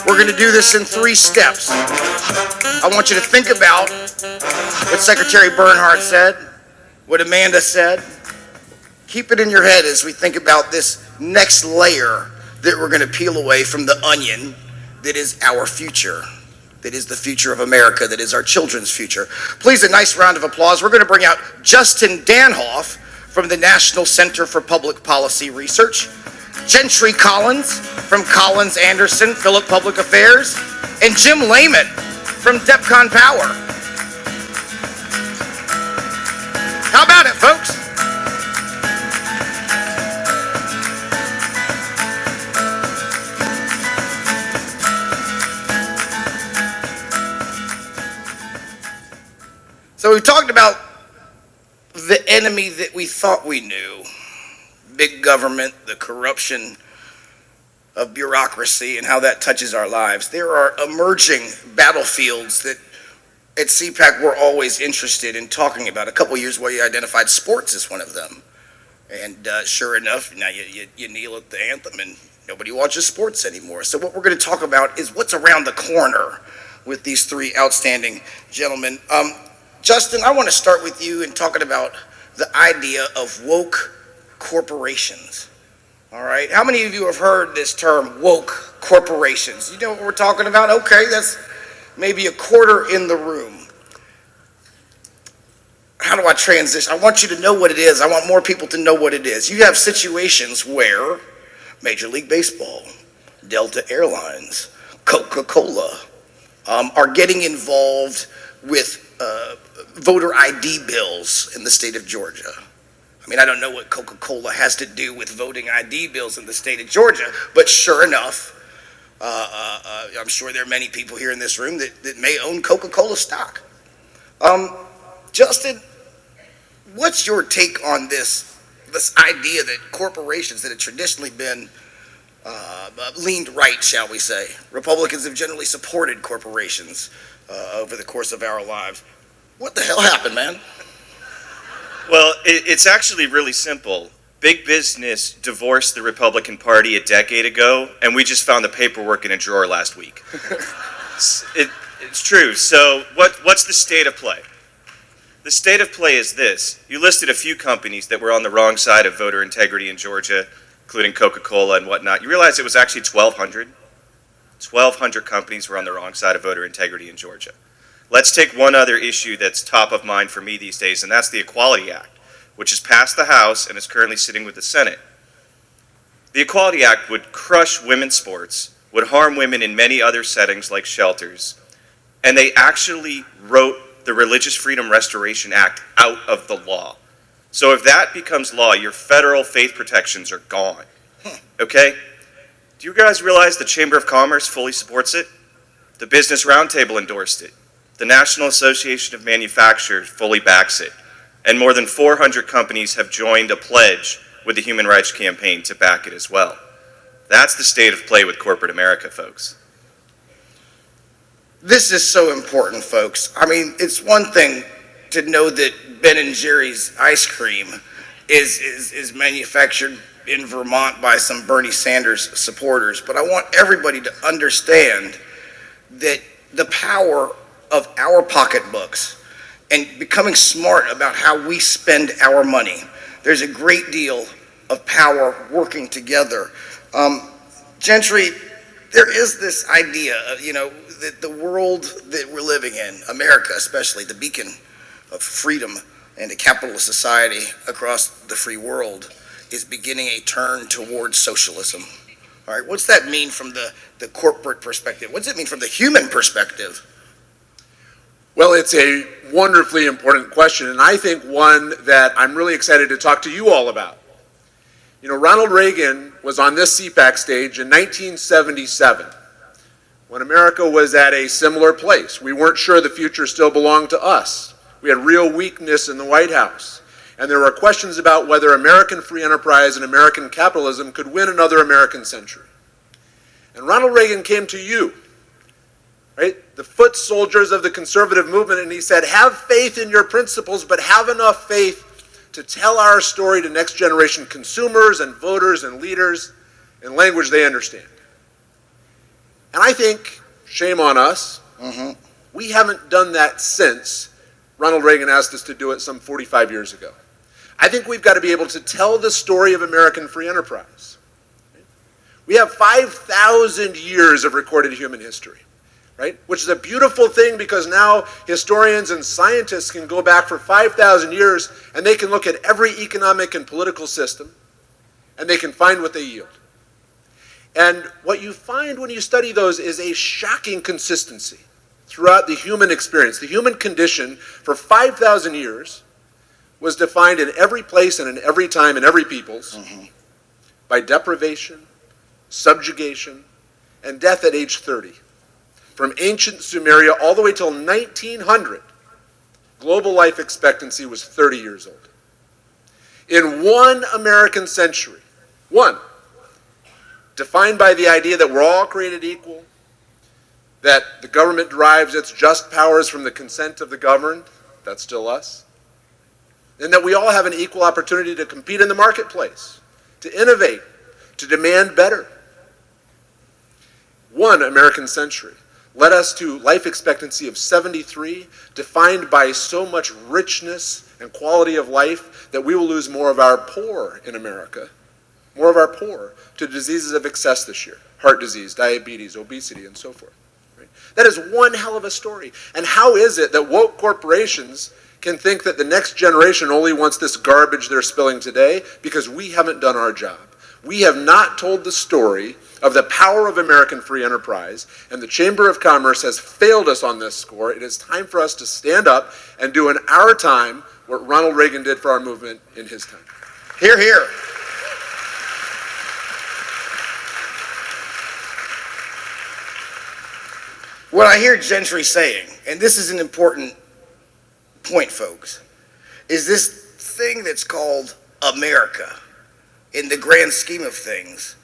We're going to do this in 3 steps. I want you to think about what Secretary Bernhardt said, what Amanda said. Keep it in your head as we think about this next layer that we're going to peel away from the onion that is our future, that is the future of America, that is our children's future. Please, a nice round of applause. We're going to bring out Justin Danhof from the National Center for Public Policy Research, Gentry Collins from Collins Anderson, Phillip Public Affairs, and Jim Lehman from DEPCON Power. How about it, folks? So we talked about the enemy that we thought we knew, big government, the corruption of bureaucracy, and how that touches our lives. There are emerging battlefields that at CPAC we're always interested in talking about. A couple years ago, you identified sports as one of them. And sure enough, now you kneel at the anthem and nobody watches sports anymore. So what we're going to talk about is what's around the corner with these 3 outstanding gentlemen. Justin, I want to start with you in talking about the idea of woke corporations. All right, how many of you have heard this term, woke corporations? You know what we're talking about? Okay, that's maybe a quarter in the room. How do I transition? I want you to know what it is. I want more people to know what it is. You have situations where Major League Baseball, Delta Airlines, Coca-Cola are getting involved with voter ID bills in the state of Georgia. I mean, I don't know what Coca-Cola has to do with voting ID bills in the state of Georgia, but sure enough, I'm sure there are many people here in this room that may own Coca-Cola stock. Justin, what's your take on this idea that corporations that have traditionally been leaned right, shall we say? Republicans have generally supported corporations over the course of our lives. What the hell happened, man? Well, it's actually really simple. Big business divorced the Republican Party a decade ago, and we just found the paperwork in a drawer last week. It's true. So what's the state of play? The state of play is this. You listed a few companies that were on the wrong side of voter integrity in Georgia, including Coca-Cola and whatnot. You realize it was actually 1,200? 1,200 companies were on the wrong side of voter integrity in Georgia. Let's take one other issue that's top of mind for me these days, and that's the Equality Act, which has passed the House and is currently sitting with the Senate. The Equality Act would crush women's sports, would harm women in many other settings like shelters, and they actually wrote the Religious Freedom Restoration Act out of the law. So if that becomes law, your federal faith protections are gone, okay? Do you guys realize the Chamber of Commerce fully supports it? The Business Roundtable endorsed it. The National Association of Manufacturers fully backs it. And more than 400 companies have joined a pledge with the Human Rights Campaign to back it as well. That's the state of play with corporate America, folks. This is so important, folks. I mean, it's one thing to know that Ben & Jerry's ice cream is manufactured in Vermont by some Bernie Sanders supporters, but I want everybody to understand that the power of our pocketbooks and becoming smart about how we spend our money. There's a great deal of power working together. Gentry, there is this idea of, that the world that we're living in, America especially, the beacon of freedom and a capitalist society across the free world, is beginning a turn towards socialism. All right, what's that mean from the corporate perspective? What does it mean from the human perspective? Well, it's a wonderfully important question, and I think one that I'm really excited to talk to you all about. Ronald Reagan was on this CPAC stage in 1977 when America was at a similar place. We weren't sure the future still belonged to us. We had real weakness in the White House, and there were questions about whether American free enterprise and American capitalism could win another American century. And Ronald Reagan came to you, right? The foot soldiers of the conservative movement, and he said, have faith in your principles, but have enough faith to tell our story to next generation consumers and voters and leaders in language they understand. And I think, shame on us, we haven't done that since Ronald Reagan asked us to do it some 45 years ago. I think we've got to be able to tell the story of American free enterprise. We have 5,000 years of recorded human history, right? Which is a beautiful thing because now historians and scientists can go back for 5,000 years and they can look at every economic and political system and they can find what they yield. And what you find when you study those is a shocking consistency throughout the human experience. The human condition for 5,000 years was defined in every place and in every time and every people's by deprivation, subjugation, and death at age 30. From ancient Sumeria all the way till 1900, global life expectancy was 30 years old. In one American century, one, defined by the idea that we're all created equal, that the government derives its just powers from the consent of the governed, that's still us, and that we all have an equal opportunity to compete in the marketplace, to innovate, to demand better. One American century led us to life expectancy of 73, defined by so much richness and quality of life that we will lose more of our poor in America, more of our poor, to diseases of excess this year, heart disease, diabetes, obesity, and so forth. Right? That is one hell of a story. And how is it that woke corporations can think that the next generation only wants this garbage they're spilling today? Because we haven't done our job. We have not told the story of the power of American free enterprise, and the Chamber of Commerce has failed us on this score. It is time for us to stand up and do in our time what Ronald Reagan did for our movement in his time. Hear, hear. What I hear Gentry saying, and this is an important point, folks, is this thing that's called America, in the grand scheme of things,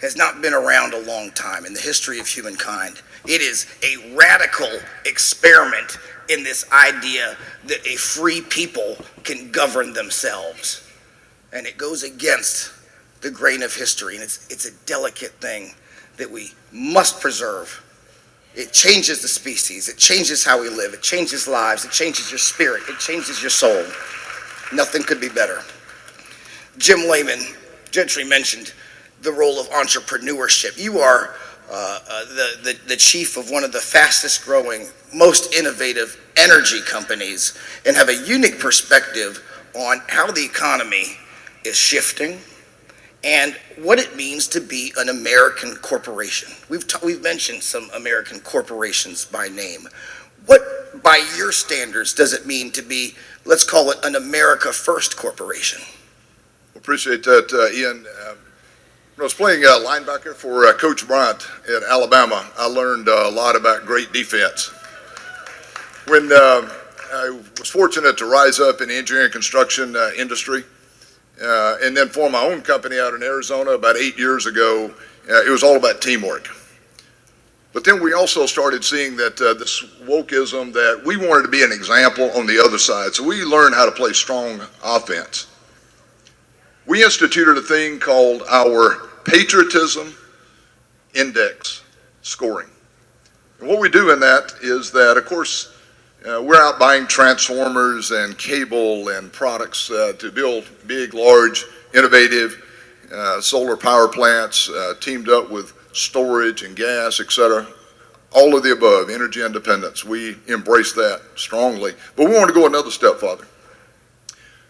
has not been around a long time in the history of humankind. It is a radical experiment in this idea that a free people can govern themselves. And it goes against the grain of history, and it's a delicate thing that we must preserve. It changes the species, it changes how we live, it changes lives, it changes your spirit, it changes your soul. Nothing could be better. Jim Lehman, Gentry mentioned the role of entrepreneurship. You are the chief of one of the fastest growing, most innovative energy companies and have a unique perspective on how the economy is shifting and what it means to be an American corporation. We've mentioned some American corporations by name. What, by your standards, does it mean to be, let's call it, an America First corporation? Appreciate that, Ian. When I was playing linebacker for Coach Bryant at Alabama, I learned a lot about great defense. When I was fortunate to rise up in the engineering construction industry, and then form my own company out in Arizona about 8 years ago, it was all about teamwork. But then we also started seeing that this wokeism, that we wanted to be an example on the other side. So we learned how to play strong offense. We instituted a thing called our patriotism index scoring. And what we do in that is that, of course, we're out buying transformers and cable and products to build big, large, innovative solar power plants, teamed up with storage and gas, etc. All of the above, energy independence. We embrace that strongly. But we want to go another step further.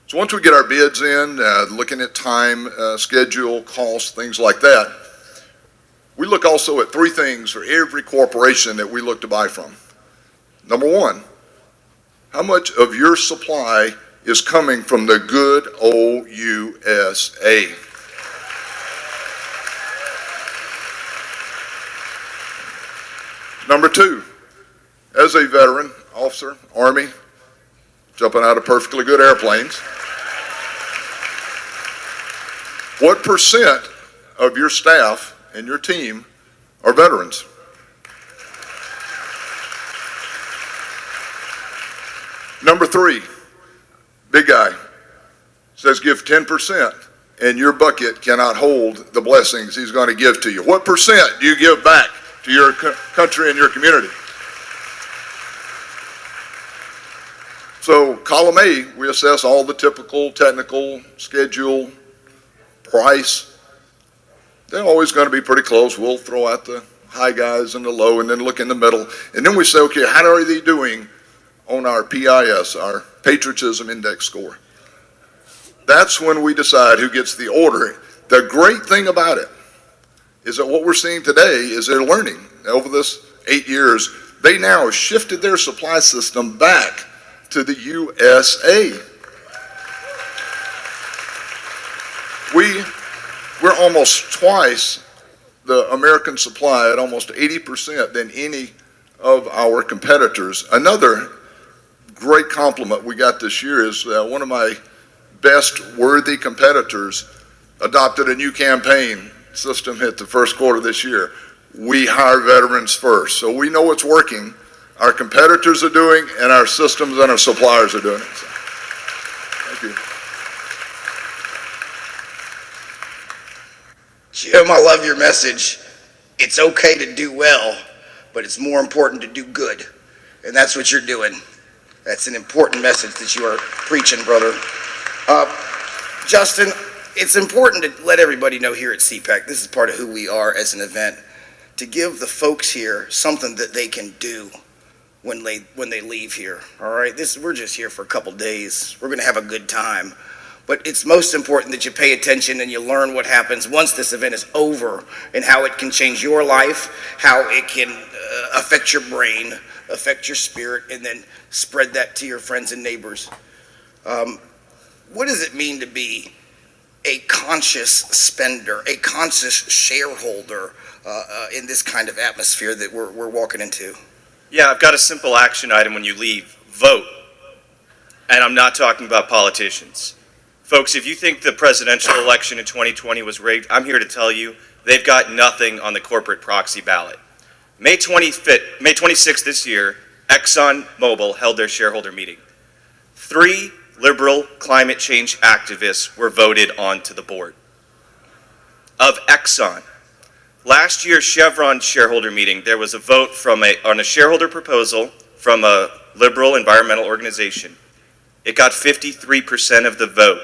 So once we get our bids in, looking at time, schedule, cost, things like that, we look also at three things for every corporation that we look to buy from. Number one, how much of your supply is coming from the good old USA? Number two, as a veteran, officer, Army, jumping out of perfectly good airplanes, what percent of your staff and your team are veterans? Number three, big guy, says give 10% and your bucket cannot hold the blessings he's going to give to you. What percent do you give back to your country and your community. So column A, we assess all the typical technical, schedule, price. They're always going to be pretty close. We'll throw out the high guys and the low and then look in the middle. And then we say, okay, how are they doing on our PIS, our Patriotism Index score? That's when we decide who gets the order. The great thing about it is that what we're seeing today is they're learning over this 8 years. They now have shifted their supply system back to the USA. We're almost twice the American supply at almost 80% than any of our competitors. Another great compliment we got this year is one of my best worthy competitors adopted a new campaign system hit the first quarter this year. We hire veterans first. So we know it's working. Our competitors are doing, and our systems and our suppliers are doing it. So, thank you. Jim, I love your message. It's okay to do well, but it's more important to do good. And that's what you're doing. That's an important message that you are preaching, brother. Justin, it's important to let everybody know here at CPAC, this is part of who we are as an event, to give the folks here something that they can do when they leave here, all right? We're just here for a couple days. We're gonna have a good time. But it's most important that you pay attention and you learn what happens once this event is over and how it can change your life, how it can affect your brain, affect your spirit, and then spread that to your friends and neighbors. What does it mean to be a conscious spender, a conscious shareholder in this kind of atmosphere that we're walking into? Yeah, I've got a simple action item when you leave. Vote. And I'm not talking about politicians. Folks, if you think the presidential election in 2020 was rigged, I'm here to tell you they've got nothing on the corporate proxy ballot. May 26th this year, ExxonMobil held their shareholder meeting. 3 liberal climate change activists were voted onto the board of Exxon. Last year's Chevron shareholder meeting, there was a vote on a shareholder proposal from a liberal environmental organization. It got 53% of the vote.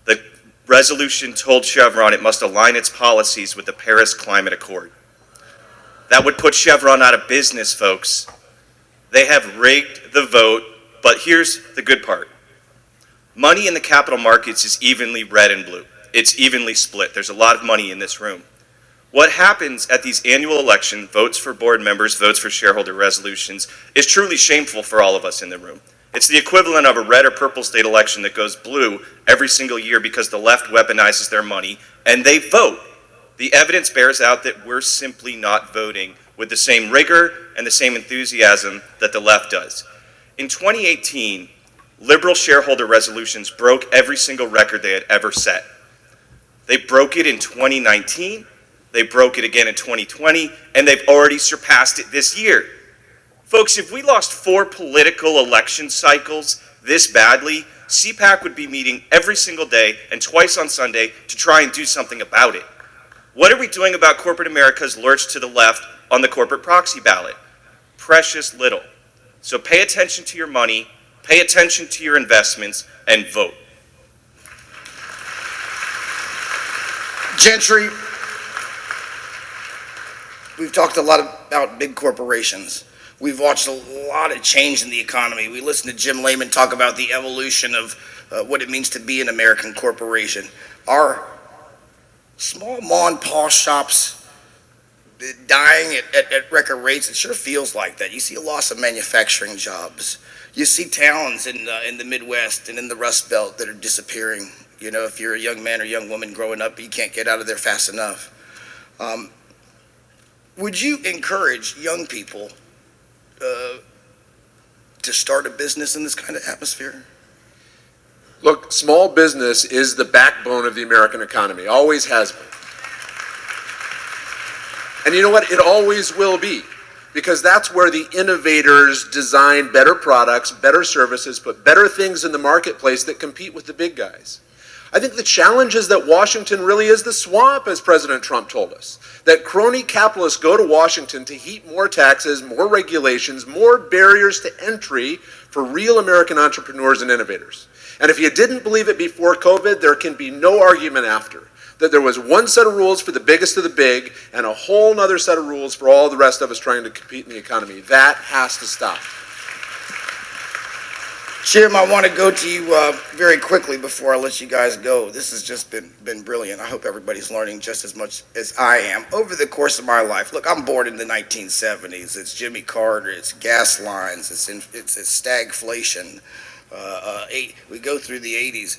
The resolution told Chevron it must align its policies with the Paris Climate Accord. That would put Chevron out of business, folks. They have rigged the vote, but here's the good part. Money in the capital markets is evenly red and blue. It's evenly split. There's a lot of money in this room. What happens at these annual elections, votes for board members, votes for shareholder resolutions, is truly shameful for all of us in the room. It's the equivalent of a red or purple state election that goes blue every single year because the left weaponizes their money and they vote. The evidence bears out that we're simply not voting with the same rigor and the same enthusiasm that the left does. In 2018, liberal shareholder resolutions broke every single record they had ever set. They broke it in 2019, they broke it again in 2020, and they've already surpassed it this year. Folks, if we lost 4 political election cycles this badly, CPAC would be meeting every single day and twice on Sunday to try and do something about it. What are we doing about corporate America's lurch to the left on the corporate proxy ballot? Precious little. So pay attention to your money, pay attention to your investments, and vote. Gentry, we've talked a lot about big corporations. We've watched a lot of change in the economy. We listened to Jim Lehman talk about the evolution of what it means to be an American corporation. Are small mom and pop shops dying at record rates? It sure feels like that. You see a loss of manufacturing jobs. You see towns in the Midwest and in the Rust Belt that are disappearing. You know, if you're a young man or young woman growing up, you can't get out of there fast enough. Would you encourage young people to start a business in this kind of atmosphere? Look, small business is the backbone of the American economy, always has been. And you know what? It always will be, because that's where the innovators design better products, better services, put better things in the marketplace that compete with the big guys. I think the challenge is that Washington really is the swamp, as President Trump told us. That crony capitalists go to Washington to heap more taxes, more regulations, more barriers to entry for real American entrepreneurs and innovators. And if you didn't believe it before COVID, there can be no argument after. That there was one set of rules for the biggest of the big and a whole nother set of rules for all the rest of us trying to compete in the economy. That has to stop. Jim, I want to go to you very quickly before I let you guys go. This has just been brilliant. I hope everybody's learning just as much as I am over the course of my life. Look, I'm born in the 1970s. It's Jimmy Carter. It's gas lines. It's stagflation. We go through the 80s.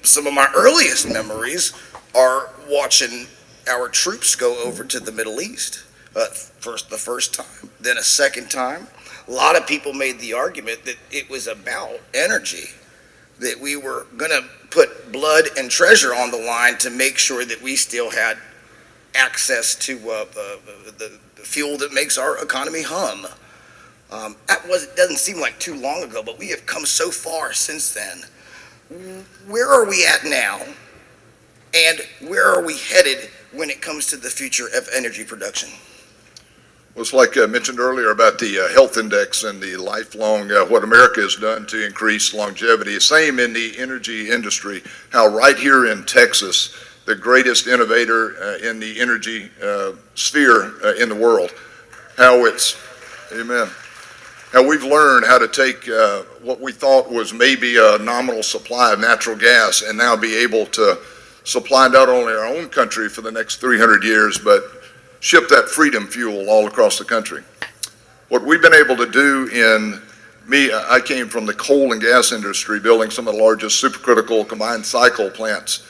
Some of my earliest memories are watching our troops go over to the Middle East. The first time, then a second time. A lot of people made the argument that it was about energy, that we were going to put blood and treasure on the line to make sure that we still had access to the fuel that makes our economy hum. It doesn't seem like too long ago, but we have come so far since then. Where are we at now, and where are we headed when it comes to the future of energy production? Well, it's like I mentioned earlier about the health index and the lifelong, what America has done to increase longevity. Same in the energy industry, how right here in Texas, the greatest innovator in the energy sphere in the world, how we've learned how to take what we thought was maybe a nominal supply of natural gas and now be able to supply not only our own country for the next 300 years, but ship that freedom fuel all across the country. What we've been able to do I came from the coal and gas industry, building some of the largest supercritical combined cycle plants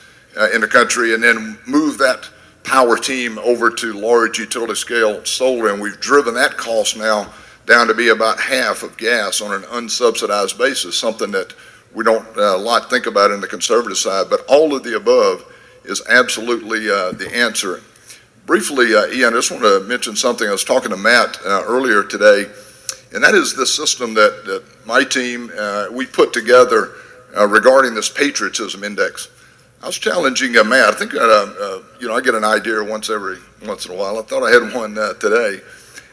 in the country, and then move that power team over to large utility scale solar, and we've driven that cost now down to be about half of gas on an unsubsidized basis, something that we don't a lot think about in the conservative side, but all of the above is absolutely the answer. Briefly, Ian, I just want to mention something. I was talking to Matt earlier today, and that is the system that my team, we put together regarding this patriotism index. I was challenging Matt. I think I get an idea once in a while. I thought I had one today,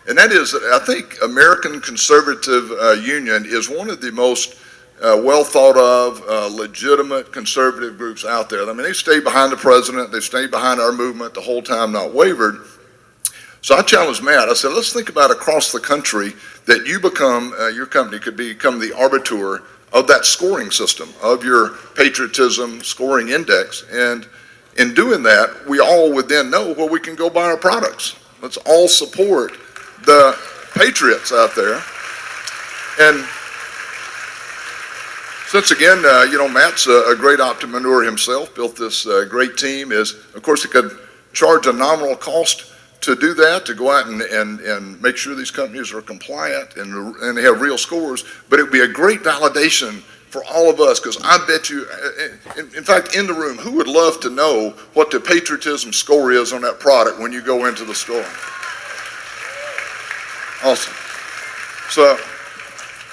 and that is that I think American Conservative Union is one of the most well thought of, legitimate conservative groups out there. I mean, they stayed behind the president, they stayed behind our movement the whole time, not wavered. So I challenged Matt. I said, let's think about across the country that you become, your company could become the arbiter of that scoring system, of your patriotism scoring index. And in doing that, we all would then know where we can go buy our products. Let's all support the patriots out there. And since again, Matt's a great entrepreneur himself, built this great team. Of course, he could charge a nominal cost to do that, to go out and make sure these companies are compliant and they have real scores. But it would be a great validation for all of us, because I bet you, in fact, in the room, who would love to know what the patriotism score is on that product when you go into the store? Awesome. So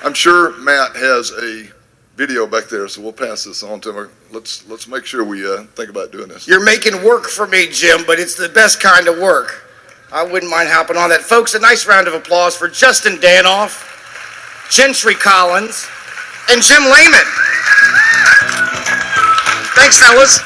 I'm sure Matt has a video back there, so we'll pass this on to him. Let's make sure we think about doing this. You're making work for me, Jim, but it's the best kind of work. I wouldn't mind hopping on that. Folks, a nice round of applause for Justin Danhof, Gentry Collins, and Jim Lehman. Thanks, fellas.